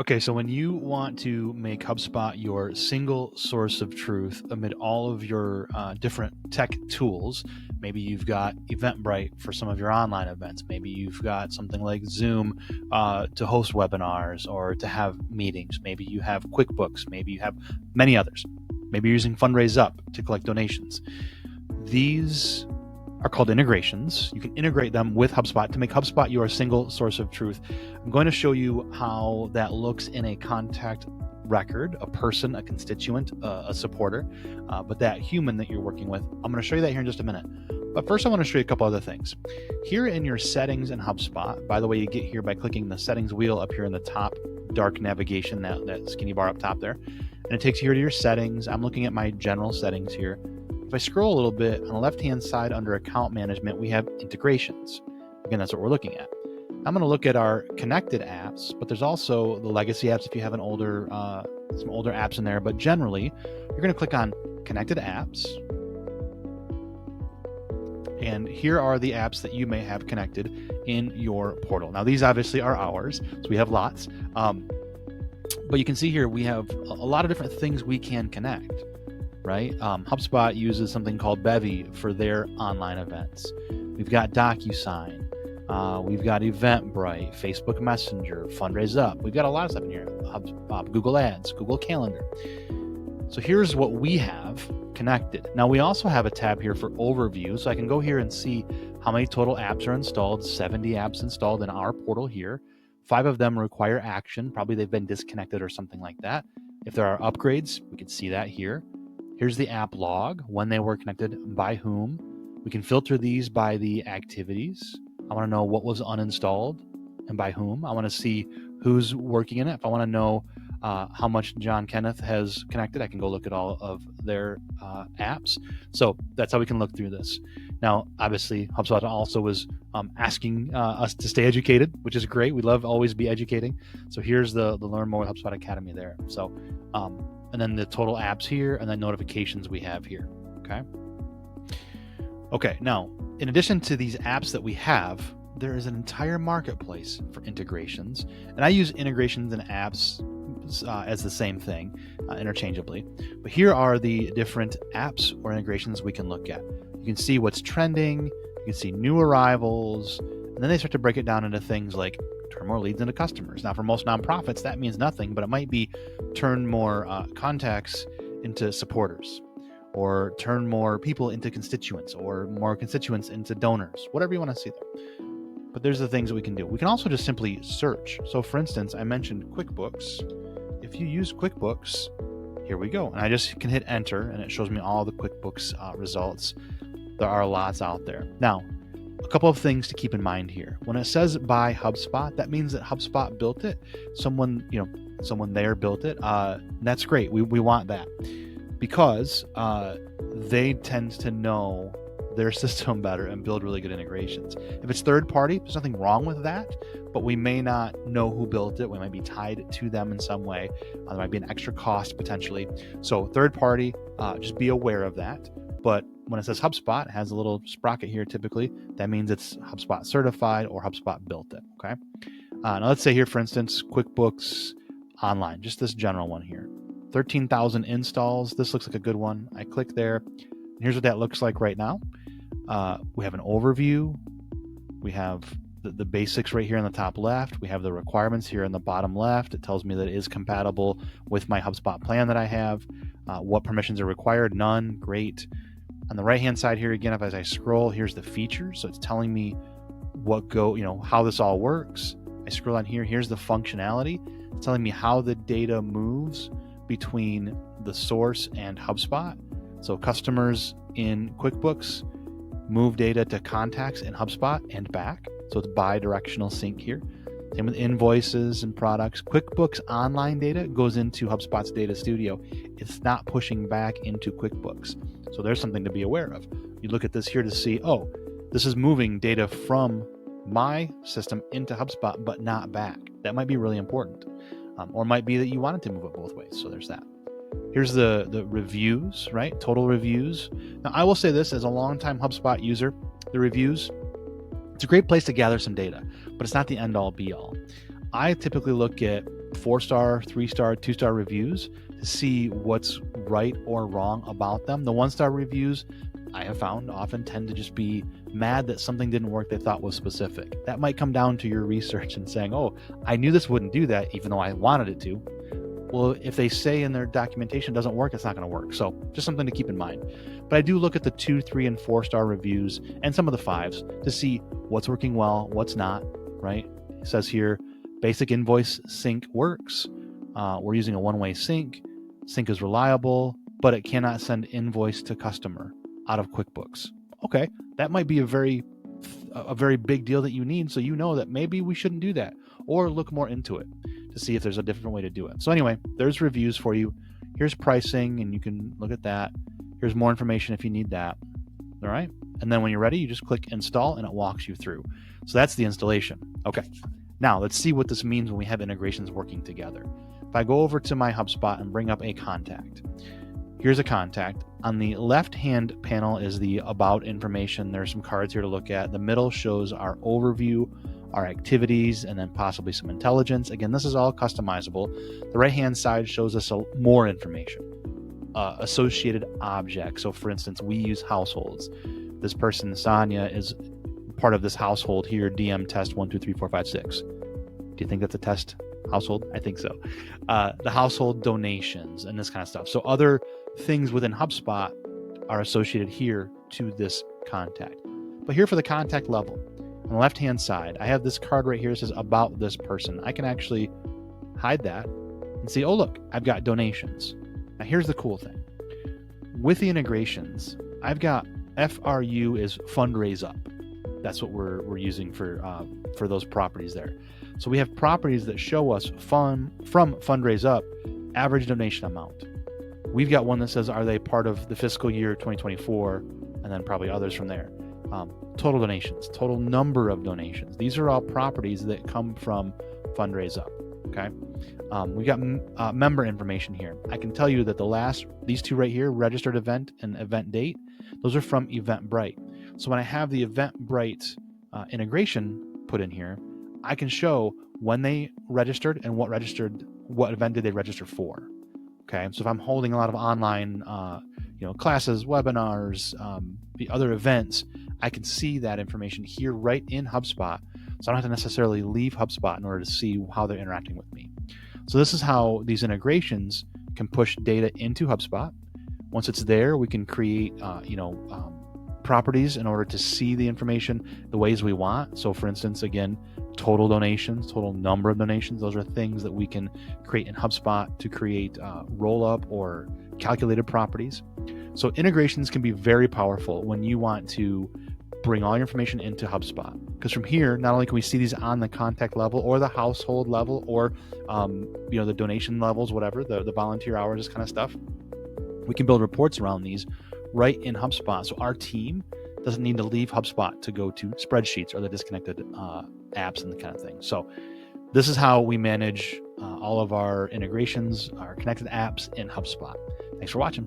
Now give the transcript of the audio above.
Okay, so when you want to make HubSpot your single source of truth amid all of your different tech tools, maybe you've got Eventbrite for some of your online events, maybe you've got something like Zoom to host webinars or to have meetings, maybe you have QuickBooks, maybe you have many others, maybe you're using Fundraise Up to collect donations. These are called integrations. You can integrate them with HubSpot to make HubSpot your single source of truth. I'm going to show you how that looks in a contact record, a person, a constituent, a supporter, but that human that you're working with. I'm going to show you that here in just a minute. But first I want to show you a couple other things. Here in your settings in HubSpot, by the way, you get here by clicking the settings wheel up here in the top dark navigation, that skinny bar up top there. And it takes you here to your settings. I'm looking at my general settings here. If I scroll a little bit, on the left-hand side under Account Management, we have Integrations. Again, that's what we're looking at. I'm going to look at our connected apps, but there's also the legacy apps if you have some older apps in there. But generally, you're going to click on Connected Apps. And here are the apps that you may have connected in your portal. Now, these obviously are ours, so we have lots. But you can see here we have a lot of different things we can connect. Right? HubSpot uses something called Bevy for their online events. We've got DocuSign. We've got Eventbrite, Facebook Messenger, Fundraise Up. We've got a lot of stuff in here. Google Ads, Google Calendar. So here's what we have connected. Now we also have a tab here for overview. So I can go here and see how many total apps are installed. 70 apps installed in our portal here. 5 of them require action. Probably they've been disconnected or something like that. If there are upgrades, we can see that here. Here's the app log, when they were connected, by whom. We can filter these by the activities. I want to know what was uninstalled and by whom. I want to see who's working in it. If I want to know how much John Kenneth has connected, I can go look at all of their apps. So that's how we can look through this. Now, obviously, HubSpot also was asking us to stay educated, which is great. We love always be educating. So here's the Learn More with HubSpot Academy there. So, and then the total apps here, and then notifications we have here, okay? Okay, now, in addition to these apps that we have, there is an entire marketplace for integrations. And I use integrations and apps as the same thing, interchangeably. But here are the different apps or integrations we can look at. You can see what's trending, you can see new arrivals, and then they start to break it down into things like turn more leads into customers. Now, for most nonprofits, that means nothing, but it might be turn more contacts into supporters, or turn more people into constituents, or more constituents into donors, whatever you want to see there. But there's the things that we can do. We can also just simply search. So for instance, I mentioned QuickBooks. If you use QuickBooks, here we go. And I just can hit enter and it shows me all the QuickBooks results. There are lots out there. Now, a couple of things to keep in mind here. When it says by HubSpot, that means that HubSpot built it. Someone there built it. That's great. We want that because they tend to know their system better and build really good integrations. If it's third party, there's nothing wrong with that, but we may not know who built it. We might be tied to them in some way. There might be an extra cost potentially. So third party, just be aware of that. But when it says HubSpot, it has a little sprocket here typically. That means it's HubSpot certified or HubSpot built it, okay? Now let's say here, for instance, QuickBooks Online, just this general one here. 13,000 installs. This looks like a good one. I click there. And here's what that looks like right now. We have an overview. We have the basics right here in the top left. We have the requirements here in the bottom left. It tells me that it is compatible with my HubSpot plan that I have. What permissions are required? None. Great. On the right-hand side here, again, as I scroll, here's the features. So it's telling me how this all works. I scroll on here. Here's the functionality. It's telling me how the data moves between the source and HubSpot. So customers in QuickBooks move data to contacts in HubSpot and back. So it's bi-directional sync here. Same with invoices and products. QuickBooks Online data goes into HubSpot's Data Studio. It's not pushing back into QuickBooks. So there's something to be aware of. You look at this here to see, oh, this is moving data from my system into HubSpot, but not back. That might be really important. Or it might be that you wanted to move it both ways. So there's that. Here's the reviews, right? Total reviews. Now, I will say this as a longtime HubSpot user, the reviews, it's a great place to gather some data, but it's not the end all be all. I typically look at 4-star, 3-star, 2-star reviews to see what's right or wrong about them. The 1-star reviews I have found often tend to just be mad that something didn't work they thought was specific. That might come down to your research and saying, oh, I knew this wouldn't do that even though I wanted it to. Well, if they say in their documentation it doesn't work, it's not going to work. So just something to keep in mind. But I do look at the 2, 3, and 4-star reviews and some of the 5s to see what's working well, what's not, right? It says here, basic invoice sync works. We're using a one-way sync. Sync is reliable, but it cannot send invoice to customer out of QuickBooks. Okay, that might be a very big deal that you need, so you know that maybe we shouldn't do that, or look more into it to see if there's a different way to do it. So anyway, there's reviews for you. Here's pricing, and you can look at that. Here's more information if you need that. All right, and then when you're ready, you just click install, and it walks you through. So that's the installation. Okay, now let's see what this means when we have integrations working together. If I go over to my HubSpot and bring up a contact, here's a contact. On the left-hand panel is the about information. There's some cards here to look at. The middle shows our overview, our activities, and then possibly some intelligence. Again, this is all customizable. The right-hand side shows us more information, associated objects. So for instance, we use households. This person, Sonia, is part of this household here, DM test 1, 2, 3, 4, 5, 6. Do you think that's a test household? I think so. The household donations and this kind of stuff. So other things within HubSpot are associated here to this contact. But here for the contact level, on the left-hand side, I have this card right here that says about this person. I can actually hide that and see, oh, look, I've got donations. Now here's the cool thing. With the integrations, I've got FRU is Fundraise Up. That's what we're using for those properties there. So we have properties that show us from Fundraise Up, average donation amount. We've got one that says, are they part of the fiscal year 2024? And then probably others from there. Total donations, total number of donations. These are all properties that come from Fundraise Up. Okay. We've got member information here. I can tell you that these two right here, registered event and event date, those are from Eventbrite. So when I have the Eventbrite integration put in here, I can show when they registered and what event did they register for. Okay, so if I'm holding a lot of online, classes, webinars, the other events, I can see that information here right in HubSpot. So I don't have to necessarily leave HubSpot in order to see how they're interacting with me. So this is how these integrations can push data into HubSpot. Once it's there, we can create, properties in order to see the information the ways we want. So for instance, again, total donations, total number of donations, those are things that we can create in HubSpot to create roll-up or calculated properties. So integrations can be very powerful when you want to bring all your information into HubSpot. Because from here, not only can we see these on the contact level or the household level or the donation levels, whatever, the volunteer hours, this kind of stuff, we can build reports around these right in HubSpot. So our team doesn't need to leave HubSpot to go to spreadsheets or the disconnected apps and the kind of thing. So this is how we manage all of our integrations, our connected apps in HubSpot. Thanks for watching.